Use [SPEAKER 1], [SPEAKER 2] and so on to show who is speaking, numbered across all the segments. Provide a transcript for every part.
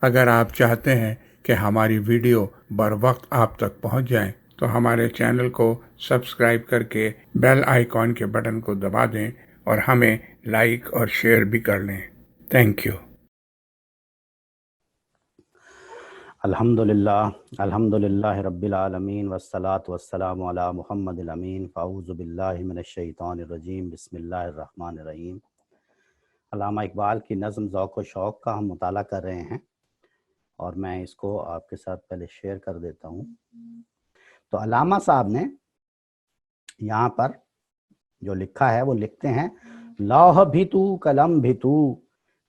[SPEAKER 1] اگر آپ چاہتے ہیں کہ ہماری ویڈیو بر وقت آپ تک پہنچ جائیں تو ہمارے چینل کو سبسکرائب کر کے بیل آئیکن کے بٹن کو دبا دیں اور ہمیں لائک اور شیئر بھی کر لیں۔ Thank you.
[SPEAKER 2] الحمدللہ رب العالمین والصلاة والسلام علی محمد الامین فاعوذ باللہ من الشیطان الرجیم بسم اللہ الرحمن الرحیم۔ علامہ اقبال کی نظم ذوق و شوق کا ہم مطالعہ کر رہے ہیں اور میں اس کو آپ کے ساتھ پہلے شیئر کر دیتا ہوں۔ تو علامہ صاحب نے یہاں پر جو لکھا ہے وہ لکھتے ہیں لوح بھی تو قلم بھی تو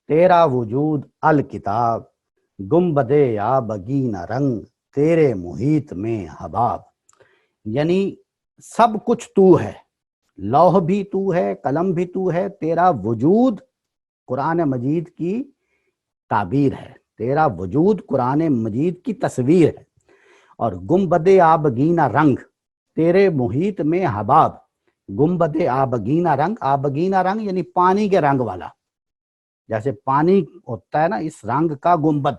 [SPEAKER 2] تیرا وجود الکتاب گنبد یا بگین رنگ تیرے محیط میں حباب، یعنی سب کچھ تو ہے، لوح بھی تو ہے، قلم بھی تو ہے، تیرا وجود قرآن مجید کی تعبیر ہے، تیرا وجود قرآن مجید کی تصویر ہے، اور گنبد آبگینہ رنگ تیرے محیط میں حباب، گنبد آبگینہ رنگ، آبگینہ رنگ یعنی پانی کے رنگ والا، جیسے پانی ہوتا ہے نا، اس رنگ کا گنبد،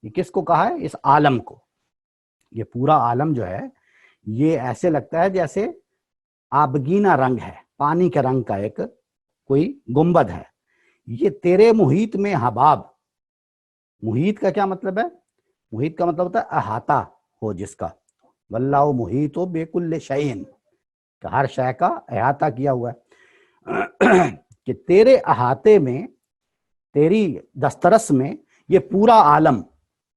[SPEAKER 2] یہ کس کو کہا ہے؟ اس عالم کو۔ یہ پورا عالم جو ہے یہ ایسے لگتا ہے جیسے آبگینہ رنگ ہے، پانی کے رنگ کا ایک کوئی گنبد ہے۔ یہ تیرے محیط میں حباب، محیط کا کیا مطلب ہے؟ محیط کا مطلب ہوتا ہے احاطہ ہو جس کا، واللہ محیط بکل شیء، کہ ہر شے کا احاطہ کیا ہوا ہے، کہ تیرے احاطے میں، تیری دسترس میں یہ پورا عالم،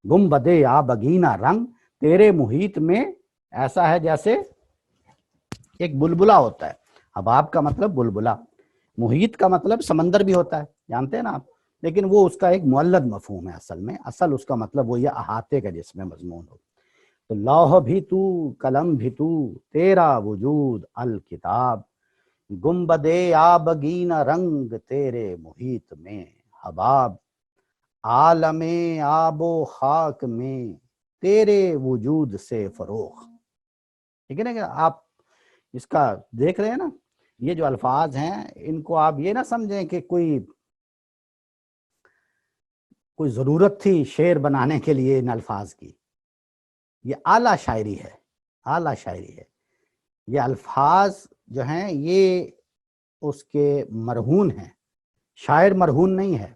[SPEAKER 2] گنبد آبگینہ رنگ تیرے محیط میں ایسا ہے جیسے ایک بلبلہ ہوتا ہے۔ حباب کا مطلب بلبلہ، محیط کا مطلب سمندر بھی ہوتا ہے، جانتے ہیں نا آپ، لیکن وہ اس کا ایک مولد مفہوم ہے، اصل میں اصل اس کا مطلب وہ یہ احاطے کا جس میں مضمون ہو۔ تو لوح بھی تو قلم بھی تو تیرا وجود الکتاب گنبد آبگینہ رنگ تیرے محیط میں حباب، عالم آب و خاک میں تیرے وجود سے فروغ۔ ٹھیک ہے نا، کہ آپ اس کا دیکھ رہے ہیں نا، یہ جو الفاظ ہیں ان کو آپ یہ نہ سمجھیں کہ کوئی ضرورت تھی شعر بنانے کے لیے ان الفاظ کی، یہ اعلیٰ شاعری ہے، اعلیٰ شاعری ہے۔ یہ الفاظ جو ہیں یہ اس کے مرہون ہیں، شاعر مرہون نہیں ہے،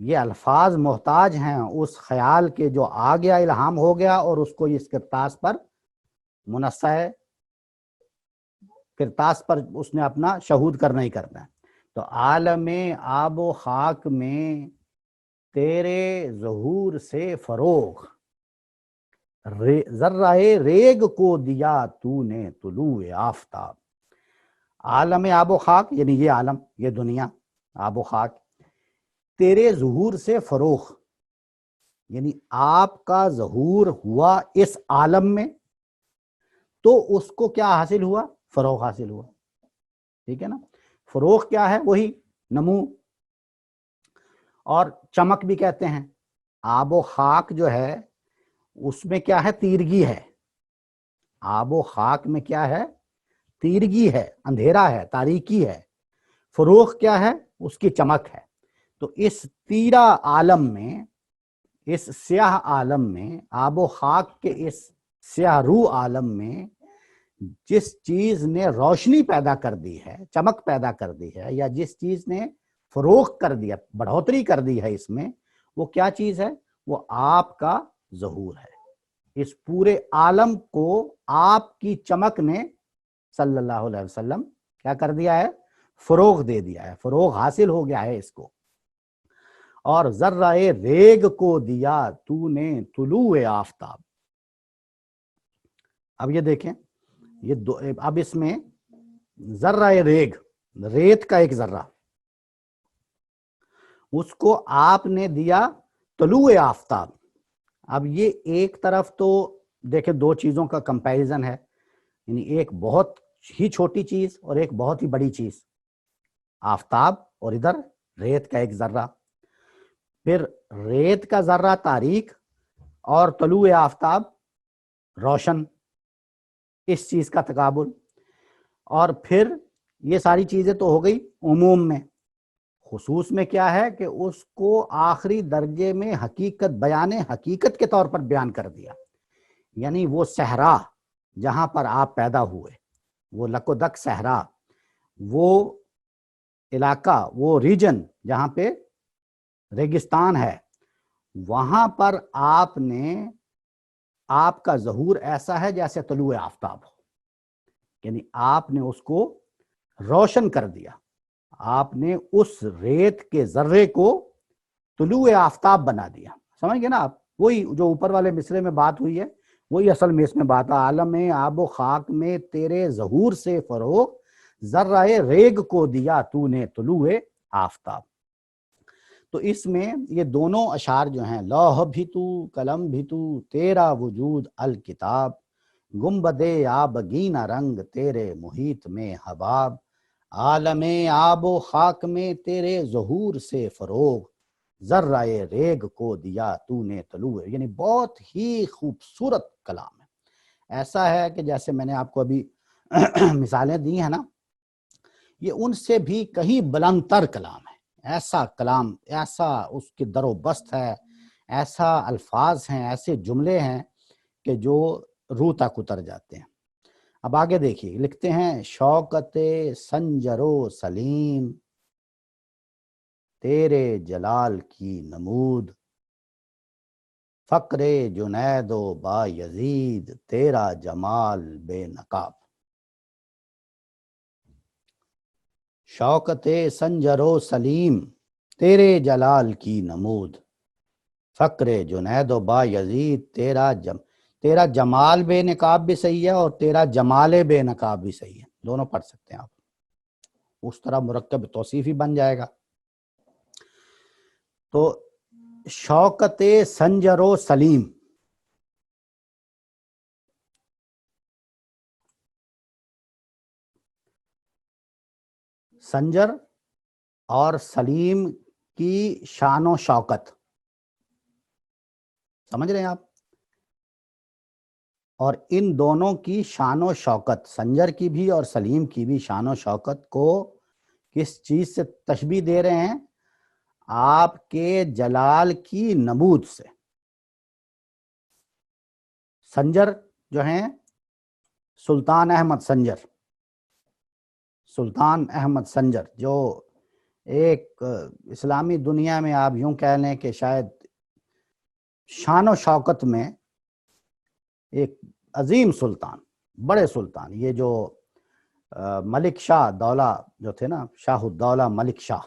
[SPEAKER 2] یہ الفاظ محتاج ہیں اس خیال کے جو آ گیا، الہام ہو گیا، اور اس کو اس کرتاس پر منصع، کرتاس پر اس نے اپنا شہود کرنا ہی کرنا ہے۔ تو عالم آب و خاک میں تیرے ظہور سے فروغ، ذرہ ریگ کو دیا تو نے طلوع آفتاب۔ عالم آب و خاک یعنی یہ عالم، یہ دنیا، آب و خاک، تیرے ظہور سے فروغ، یعنی آپ کا ظہور ہوا اس عالم میں تو اس کو کیا حاصل ہوا؟ فروغ حاصل ہوا۔ ٹھیک ہے نا، فروغ کیا ہے؟ وہی نمو اور چمک بھی کہتے ہیں۔ آب و خاک جو ہے اس میں کیا ہے؟ تیرگی ہے۔ آب و خاک میں کیا ہے؟ تیرگی ہے، اندھیرا ہے، تاریکی ہے۔ فروغ کیا ہے؟ اس کی چمک ہے۔ تو اس تیرا عالم میں، اس سیاہ عالم میں، آب و خاک کے اس سیاہ رو عالم میں جس چیز نے روشنی پیدا کر دی ہے، چمک پیدا کر دی ہے، یا جس چیز نے فروغ کر دیا، بڑھوتری کر دی ہے اس میں، وہ کیا چیز ہے؟ وہ آپ کا ظہور ہے۔ اس پورے عالم کو آپ کی چمک نے صلی اللہ علیہ وسلم کیا کر دیا ہے؟ فروغ دے دیا ہے، فروغ حاصل ہو گیا ہے اس کو۔ اور ذرہ ریگ کو دیا تو نے طلوع آفتاب۔ اب یہ دیکھیں، یہ اب اس میں ذرہ ریگ، ریت کا ایک ذرہ، اس کو آپ نے دیا طلوع آفتاب۔ اب یہ ایک طرف تو دیکھیں دو چیزوں کا کمپیریزن ہے، یعنی ایک بہت ہی چھوٹی چیز اور ایک بہت ہی بڑی چیز، آفتاب، اور ادھر ریت کا ایک ذرہ، پھر ریت کا ذرہ تاریک اور طلوع آفتاب روشن، اس چیز کا تقابل۔ اور پھر یہ ساری چیزیں تو ہو گئی عموم میں، خصوص میں کیا ہے کہ اس کو آخری درجے میں حقیقت بیان حقیقت کے طور پر بیان کر دیا، یعنی وہ صحرا جہاں پر آپ پیدا ہوئے، وہ لکودک صحرا، وہ علاقہ، وہ ریجن جہاں پہ ریگستان ہے، وہاں پر آپ نے، آپ کا ظہور ایسا ہے جیسے طلوع آفتاب ہو، یعنی آپ نے اس کو روشن کر دیا، آپ نے اس ریت کے ذرے کو طلوع آفتاب بنا دیا۔ سمجھ گئے نا آپ؟ وہی جو اوپر والے مصرے میں بات ہوئی ہے وہی اصل میں اس میں بات ہے، عالم آب و خاک میں تیرے ظہور سے فروغ، ذرہ ریگ کو دیا تو نے طلوع آفتاب۔ تو اس میں یہ دونوں اشعار جو ہیں، لوح بھی تو قلم بھی تو، تیرا وجود الکتاب، گنبد آبگینہ رنگ تیرے محیط میں حباب، عالم آب و خاک میں تیرے ظہور سے فروغ، ذرہ ریگ کو دیا تو نے طلوع، یعنی بہت ہی خوبصورت کلام ہے۔ ایسا ہے کہ جیسے میں نے آپ کو ابھی مثالیں دی ہیں نا، یہ ان سے بھی کہیں بلند تر کلام ہے۔ ایسا کلام، ایسا اس کی در و بست ہے، ایسا الفاظ ہیں، ایسے جملے ہیں کہ جو روح تک اتر جاتے ہیں۔ اب آگے دیکھیے، لکھتے ہیں شوکت سنجر و سلیم تیرے جلال کی نمود، فقر جنید و با یزید تیرا جمال بے نقاب۔ شوکت سنجر و سلیم تیرے جلال کی نمود، فقر جنید و با یزید تیرا جمال بے نقاب بھی صحیح ہے اور تیرا جمال بے نقاب بھی صحیح ہے، دونوں پڑھ سکتے ہیں آپ، اس طرح مرکب توصیفی بن جائے گا۔ تو شوکت سنجر و سلیم، سنجر اور سلیم کی شان و شوکت، سمجھ رہے ہیں آپ؟ اور ان دونوں کی شان و شوکت، سنجر کی بھی اور سلیم کی بھی شان و شوکت کو کس چیز سے تشبیہ دے رہے ہیں؟ آپ کے جلال کی نمود سے۔ سنجر جو ہیں سلطان احمد سنجر، سلطان احمد سنجر، جو ایک اسلامی دنیا میں آپ یوں کہہ لیں کہ شاید شان و شوکت میں ایک عظیم سلطان، بڑے سلطان، یہ جو ملک شاہ دولہ جو تھے نا، شاہ الدولہ ملک شاہ،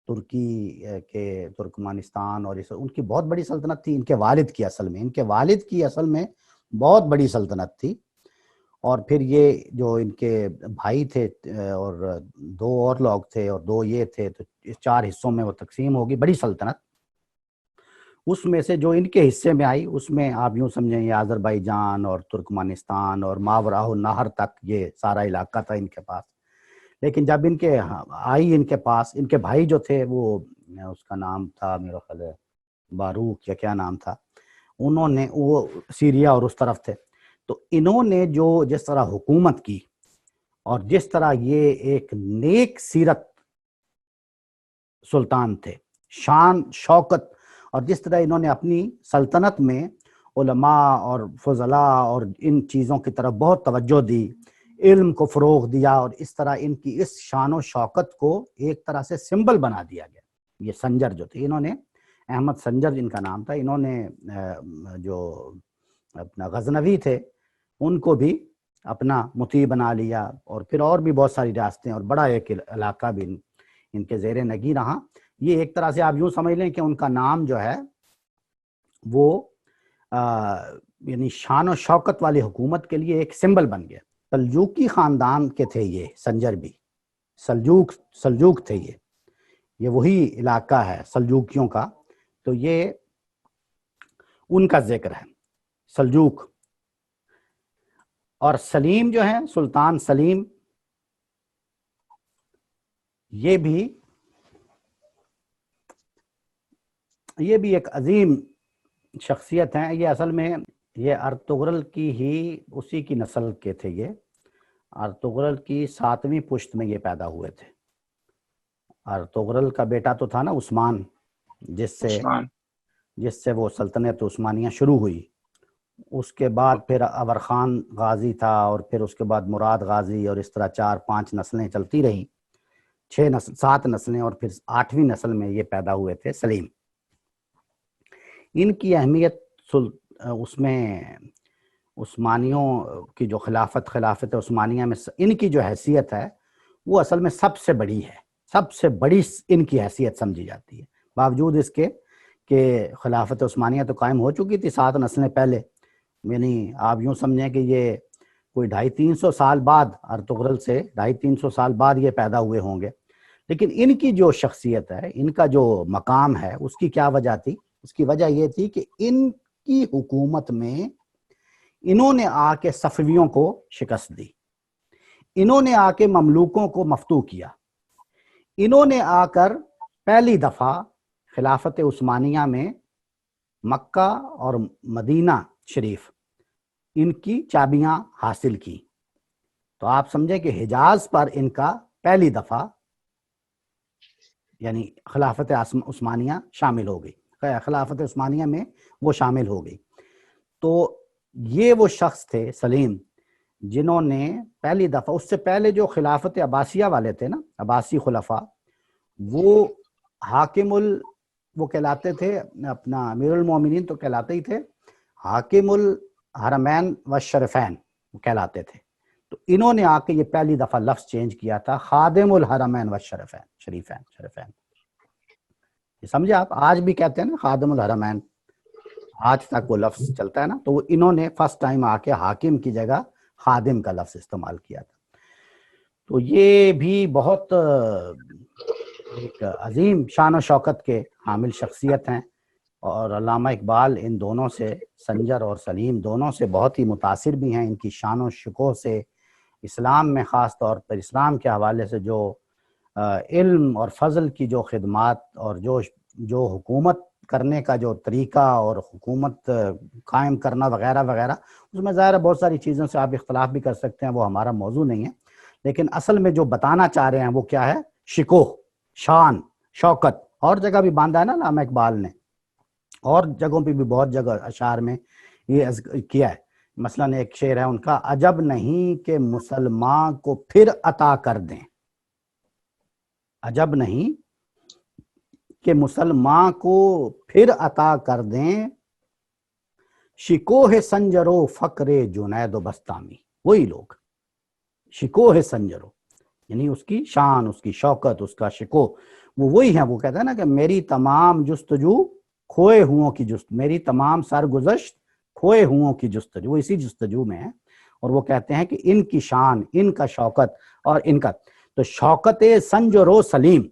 [SPEAKER 2] ترکی کے ترکمانستان، اور ان کی بہت بڑی سلطنت تھی، ان کے والد کی اصل میں بہت بڑی سلطنت تھی، اور پھر یہ جو ان کے بھائی تھے اور دو اور لوگ تھے اور دو یہ تھے، تو اس 4 حصوں میں وہ تقسیم ہوگی بڑی سلطنت۔ اس میں سے جو ان کے حصے میں آئی، اس میں آپ یوں سمجھیں یہ آذربائیجان اور ترکمانستان اور ماوراء النہر تک یہ سارا علاقہ تھا ان کے پاس۔ لیکن جب ان کے آئی ان کے پاس، ان کے بھائی جو تھے، وہ اس کا نام تھا میرا خیال ہے باروک یا کیا نام تھا، انہوں نے، وہ سیریا اور اس طرف تھے، تو انہوں نے جو جس طرح حکومت کی اور جس طرح یہ ایک نیک سیرت سلطان تھے، شان شوکت، اور جس طرح انہوں نے اپنی سلطنت میں علماء اور فضلاء اور ان چیزوں کی طرف بہت توجہ دی، علم کو فروغ دیا، اور اس طرح ان کی اس شان و شوکت کو ایک طرح سے سمبل بنا دیا گیا۔ یہ سنجر جو تھے، انہوں نے، احمد سنجر جن کا نام تھا، انہوں نے جو اپنا غزنوی تھے ان کو بھی اپنا مطیع بنا لیا، اور پھر اور بھی بہت ساری ریاستیں اور بڑا ایک علاقہ بھی ان کے زیر نگی رہا۔ یہ ایک طرح سے آپ یوں سمجھ لیں کہ ان کا نام جو ہے وہ یعنی شان و شوکت والی حکومت کے لیے ایک سمبل بن گیا۔ سلجوقی خاندان کے تھے یہ سنجر بھی، سلجوق تھے یہ وہی علاقہ ہے سلجوقیوں کا، تو یہ ان کا ذکر ہے سلجوق۔ اور سلیم جو ہیں سلطان سلیم، یہ بھی ایک عظیم شخصیت ہیں۔ یہ اصل میں یہ ارطغرل کی ہی اسی کی نسل کے تھے، یہ ارطغرل کی 7ویں پشت میں یہ پیدا ہوئے تھے، ارطغرل کا بیٹا تو تھا نا عثمان،
[SPEAKER 1] عثمان.
[SPEAKER 2] جس سے وہ سلطنت عثمانیہ شروع ہوئی. اس کے بعد پھر ابر خان غازی تھا، اور پھر اس کے بعد مراد غازی، اور اس طرح 4-5 نسلیں چلتی رہیں، 7 نسلیں، اور پھر 8ویں نسل میں یہ پیدا ہوئے تھے سلیم. ان کی اہمیت اس میں عثمانیوں کی جو خلافت عثمانیہ میں ان کی جو حیثیت ہے وہ اصل میں سب سے بڑی ہے، سب سے بڑی ان کی حیثیت سمجھی جاتی ہے، باوجود اس کے کہ خلافت عثمانیہ تو قائم ہو چکی تھی 7 نسلیں پہلے. یعنی آپ یوں سمجھیں کہ یہ کوئی 250-300 سال بعد، ارطغرل سے 250-300 سال بعد یہ پیدا ہوئے ہوں گے. لیکن ان کی جو شخصیت ہے، ان کا جو مقام ہے، اس کی کیا وجہ تھی؟ اس کی وجہ یہ تھی کہ ان کی حکومت میں انہوں نے آ کے صفویوں کو شکست دی، انہوں نے آ کے مملوکوں کو مفتوح کیا، انہوں نے آ کر پہلی دفعہ خلافت عثمانیہ میں مکہ اور مدینہ شریف ان کی چابیاں حاصل کی. تو آپ سمجھیں کہ حجاز پر ان کا پہلی دفعہ یعنی خلافت عثمانیہ شامل ہو گئی، خلافت عثمانیہ میں وہ شامل ہو گئی. تو یہ وہ شخص تھے سلیم جنہوں نے پہلی دفعہ، اس سے پہلے جو خلافت عباسیہ والے تھے نا، عباسی خلفاء، وہ حاکم وہ کہلاتے تھے، اپنا امیر المومنین تو کہلاتے ہی تھے، حاکم الحرمین والشریفین وہ کہلاتے تھے. تو انہوں نے آ کے یہ پہلی دفعہ لفظ چینج کیا تھا، خادم الحرمین والشریفین، شریفین. یہ سمجھے آپ؟ آج بھی کہتے ہیں نا خادم الحرمین، آج تک وہ لفظ چلتا ہے نا. تو انہوں نے فرسٹ ٹائم آ کے حاکم کی جگہ خادم کا لفظ استعمال کیا تھا. تو یہ بھی بہت ایک عظیم شان و شوکت کے حامل شخصیت ہیں، اور علامہ اقبال ان دونوں سے، سنجر اور سلیم دونوں سے بہت ہی متاثر بھی ہیں. ان کی شان و شکوہ سے، اسلام میں خاص طور پر اسلام کے حوالے سے جو علم اور فضل کی جو خدمات اور جو حکومت کرنے کا جو طریقہ اور حکومت قائم کرنا وغیرہ وغیرہ، اس میں ظاہر ہے بہت ساری چیزوں سے آپ اختلاف بھی کر سکتے ہیں، وہ ہمارا موضوع نہیں ہے. لیکن اصل میں جو بتانا چاہ رہے ہیں وہ کیا ہے؟ شکوہ، شان، شوکت. اور جگہ بھی باندھا ہے نا علامہ اقبال نے، اور جگہوں پہ بھی بہت جگہ اشعار میں یہ کیا ہے. مثلا ایک شعر ہے ان کا، عجب نہیں کہ مسلمان کو پھر عطا کر دیں، عجب نہیں کہ مسلمان کو پھر عطا کر دیں، شکوہ سنجرو فقر جنید و بستامی. وہی لوگ شکوہ سنجرو یعنی اس کی شان، اس کی شوکت، اس کا شکوہ، وہ وہی ہیں. وہ کہتے ہیں نا کہ میری تمام جستجو کھوئے ہوں کی میری تمام سرگزشت کھوئے ہوں کی جستجو، وہ اسی جستجو میں ہیں. اور وہ کہتے ہیں کہ ان کی شان، ان کا شوکت اور ان کا تو شوکت سنجر و سلیم،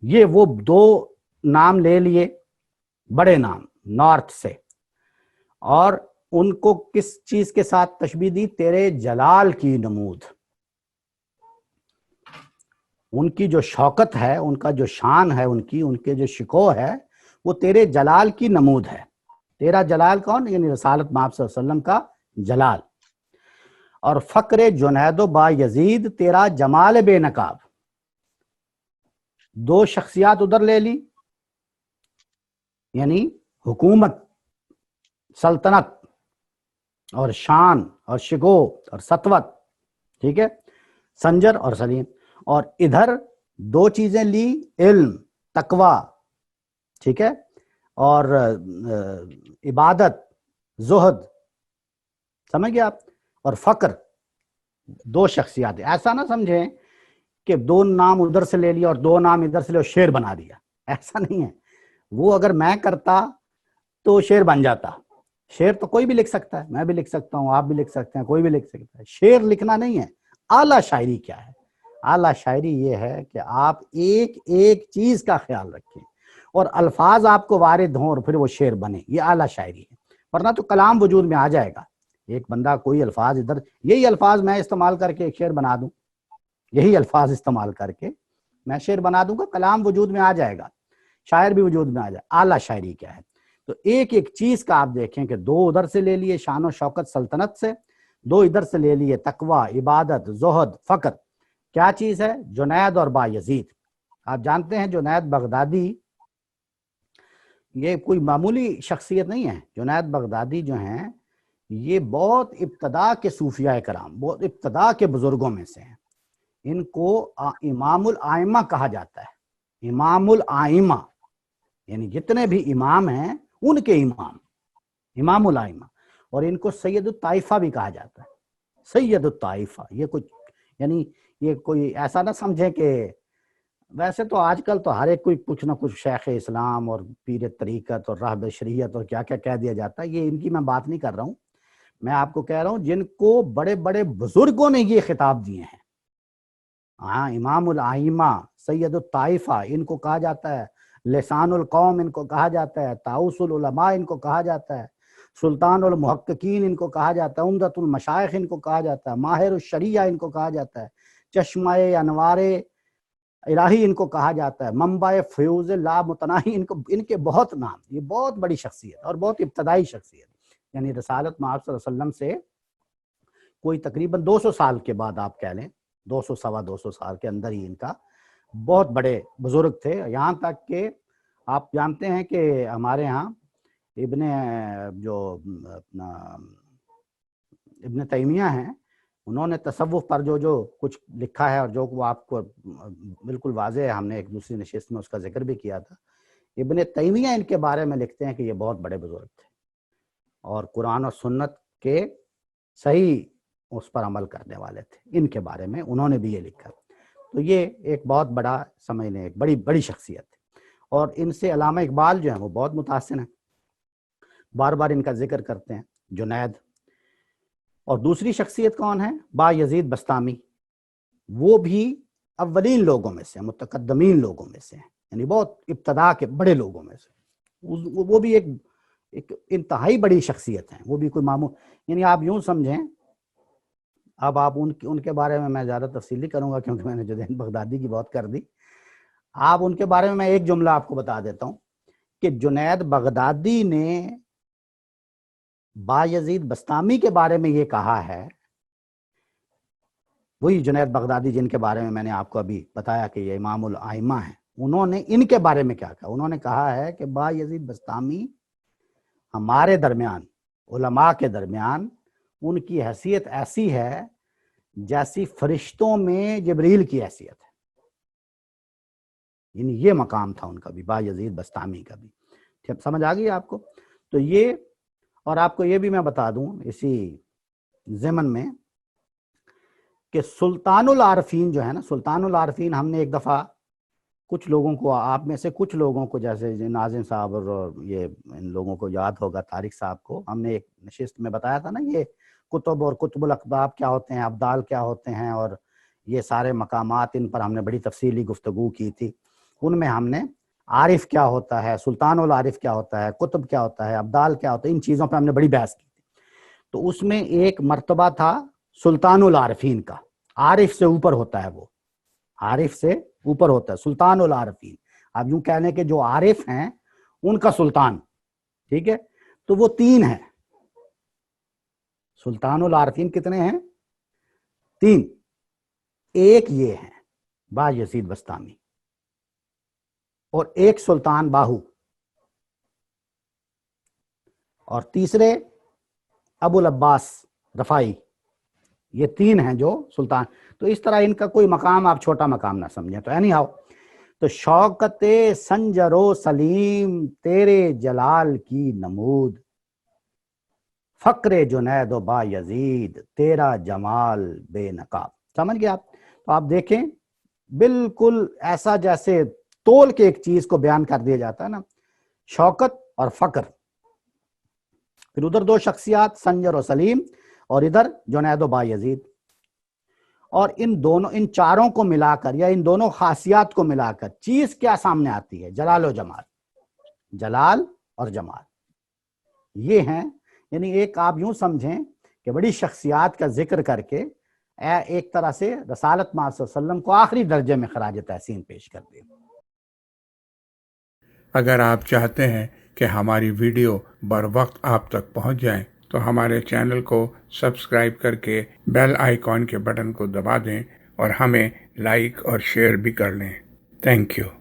[SPEAKER 2] یہ وہ 2 نام لے لیے، بڑے نام نارتھ سے، اور ان کو کس چیز کے ساتھ تشبیہ دی؟ تیرے جلال کی نمود. ان کی جو شوکت ہے، ان کا جو شان ہے، ان کے جو شکوہ ہے، وہ تیرے جلال کی نمود ہے. تیرا جلال کون؟ یعنی رسالت مآب صلی اللہ علیہ وسلم کا جلال. اور فقر جنید و با یزید، تیرا جمال بے نقاب. 2 شخصیات ادھر لے لی، یعنی حکومت، سلطنت اور شان اور شکوہ اور سطوت، ٹھیک ہے، سنجر اور سلیم. اور ادھر 2 چیزیں لی، علم، تقوی، ٹھیک ہے، اور عبادت، زہد، سمجھ گئے آپ، اور فقر. 2 شخصیات. ایسا نہ سمجھیں کہ 2 نام ادھر سے لے لیا اور 2 نام ادھر سے لے اور شعر بنا دیا، ایسا نہیں ہے. وہ اگر میں کرتا تو شعر بن جاتا. شعر تو کوئی بھی لکھ سکتا ہے، میں بھی لکھ سکتا ہوں، آپ بھی لکھ سکتے ہیں، کوئی بھی لکھ سکتا ہے. شعر لکھنا نہیں ہے. اعلیٰ شاعری کیا ہے؟ اعلیٰ شاعری یہ ہے کہ آپ ایک ایک چیز کا خیال رکھیں اور الفاظ آپ کو وارد ہوں اور پھر وہ شعر بنے. یہ اعلیٰ شاعری ہے. ورنہ تو کلام وجود میں آ جائے گا. ایک بندہ کوئی الفاظ ادھر، یہی الفاظ میں استعمال کر کے ایک شعر بنا دوں، یہی الفاظ استعمال کر کے میں شعر بنا دوں گا، کلام وجود میں آ جائے گا، شاعر بھی وجود میں آ جائے. اعلیٰ شاعری کیا ہے؟ تو ایک ایک چیز کا آپ دیکھیں کہ 2 ادھر سے لے لیے شان و شوکت سلطنت سے، 2 ادھر سے لے لیے تقوی، عبادت، زہد، فقر. کیا چیز ہے؟ جنید اور با یزید. آپ جانتے ہیں جنید بغدادی یہ کوئی معمولی شخصیت نہیں ہے. جنید بغدادی جو ہیں یہ بہت ابتدا کے صوفیاء کرام، بہت ابتدا کے بزرگوں میں سے ہیں. ان کو امام الائمہ کہا جاتا ہے. امام الائمہ یعنی جتنے بھی امام ہیں ان کے امام الائمہ. اور ان کو سید الطائفہ بھی کہا جاتا ہے. سید الطائفہ یہ کچھ یعنی یہ کوئی ایسا نہ سمجھیں کہ ویسے تو آج کل تو ہر ایک کوئی کچھ نہ کچھ شیخ اسلام اور پیر طریقت اور راہب شریعت اور کیا کیا کہہ دیا جاتا ہے. یہ ان کی میں بات نہیں کر رہا ہوں. میں آپ کو کہہ رہا ہوں جن کو بڑے بڑے بزرگوں نے یہ خطاب دیے ہیں. ہاں امام الائمہ، سید الطائفہ ان کو کہا جاتا ہے، لسان القوم ان کو کہا جاتا ہے، طاؤس العلماء ان کو کہا جاتا ہے، سلطان المحققین ان کو کہا جاتا ہے، عمدۃ المشائخ ان کو کہا جاتا ہے، ماہر الشریعہ ان کو کہا جاتا ہے، چشمہ انوار الہی ان کو کہا جاتا ہے، منبع فیوز لا متناہی ان کے بہت نام. یہ بہت بڑی شخصیت اور بہت ابتدائی شخصیت، یعنی رسالت مآب صلی اللہ علیہ وسلم سے کوئی تقریباً 200 سال کے بعد آپ کہہ لیں، 200 سوا 200 سال کے اندر ہی ان کا بہت بڑے بزرگ تھے. یہاں تک کہ آپ جانتے ہیں کہ ہمارے ہاں ابن تیمیہ ہیں، انہوں نے تصوف پر جو کچھ لکھا ہے اور جو وہ آپ کو بالکل واضح ہے، ہم نے ایک دوسری نشست میں اس کا ذکر بھی کیا تھا. ابن تیمیہ ان کے بارے میں لکھتے ہیں کہ یہ بہت بڑے بزرگ تھے اور قرآن اور سنت کے صحیح اس پر عمل کرنے والے تھے. ان کے بارے میں انہوں نے بھی یہ لکھا. تو یہ ایک بہت بڑا سمجھ لیں ایک بڑی شخصیت ہے. اور ان سے علامہ اقبال جو ہیں وہ بہت متاثر ہیں، بار بار ان کا ذکر کرتے ہیں، جنید. اور دوسری شخصیت کون ہے؟ با یزید بسطامی. وہ بھی اولین لوگوں میں سے، متقدمین لوگوں میں سے ہیں، یعنی بہت ابتدا کے بڑے لوگوں میں سے. وہ بھی ایک انتہائی بڑی شخصیت ہیں. وہ بھی کوئی معمول یعنی آپ یوں سمجھیں. اب آپ ان کے بارے میں زیادہ تفصیل نہیں کروں گا کیونکہ میں نے جنید بغدادی کی بات کر دی. آپ ان کے بارے میں ایک جملہ آپ کو بتا دیتا ہوں کہ جنید بغدادی نے با یزید بسطامی کے بارے میں یہ کہا ہے، وہی جنید بغدادی جن کے بارے میں نے آپ کو ابھی بتایا کہ یہ امام الائمہ ہیں، انہوں نے ان کے بارے میں کیا کہا؟ انہوں نے کہا ہے کہ با یزید بسطامی ہمارے درمیان، علماء کے درمیان ان کی حیثیت ایسی ہے جیسی فرشتوں میں جبریل کی حیثیت ہے. یعنی یہ مقام تھا ان کا بھی، با یزید بسطامی کا بھی. سمجھ آ گئی آپ کو؟ تو یہ، اور آپ کو یہ بھی میں بتا دوں اسی ضمن میں کہ سلطان العارفین جو ہے نا، سلطان العارفین ہم نے ایک دفعہ کچھ لوگوں کو، آپ میں سے کچھ لوگوں کو، جیسے ناظم صاحب اور یہ ان لوگوں کو یاد ہوگا، طارق صاحب کو، ہم نے ایک نشست میں بتایا تھا نا یہ کتب اور کتب الاقطاب کیا ہوتے ہیں، ابدال کیا ہوتے ہیں، اور یہ سارے مقامات، ان پر ہم نے بڑی تفصیلی گفتگو کی تھی. ان میں ہم نے عارف کیا ہوتا ہے، سلطان العارف کیا ہوتا ہے، کتب کیا ہوتا ہے، ابدال کیا ہوتا ہے، ان چیزوں پہ ہم نے بڑی بحث کی تھی. تو اس میں ایک مرتبہ تھا سلطان العارفین کا. عارف سے اوپر ہوتا ہے، وہ عارف سے اوپر ہوتا ہے سلطان العارفین. اب یوں کہنے کہ جو عارف ہیں ان کا سلطان، ٹھیک ہے. تو وہ 3 ہیں. سلطان العارفین کتنے ہیں؟ 3. ایک یہ ہیں با یزید بسطامی، اور ایک سلطان باہو، اور تیسرے ابو العباس رفائی. یہ 3 ہیں جو سلطان. تو اس طرح ان کا کوئی مقام آپ چھوٹا مقام نہ سمجھیں. تو اینی ہاؤ، تو شوکت سنجر و سلیم تیرے جلال کی نمود، فقر جنید و با یزید تیرا جمال بے نقاب. سمجھ گئے آپ؟ تو آپ دیکھیں بالکل ایسا جیسے تول کے ایک چیز کو بیان کر دیا جاتا ہے نا، شوکت اور فقر. پھر ادھر 2 شخصیات سنجر و سلیم، اور ادھر جنید و با یزید. اور ان چاروں کو ملا کر، یا ان دونوں خاصیات کو ملا کر چیز کیا سامنے آتی ہے؟ جلال و جمال. جلال اور جمال یہ ہیں. یعنی ایک آپ یوں سمجھیں کہ بڑی شخصیات کا ذکر کر کے ایک طرح سے رسالت مآب صلی اللہ علیہ وسلم کو آخری درجے میں خراج تحسین پیش کر دیں.
[SPEAKER 1] اگر آپ چاہتے ہیں کہ ہماری ویڈیو بر وقت آپ تک پہنچ جائیں تو ہمارے چینل کو سبسکرائب کر کے بیل آئیکن کے بٹن کو دبا دیں اور ہمیں لائک اور شیئر بھی کر لیں. Thank you.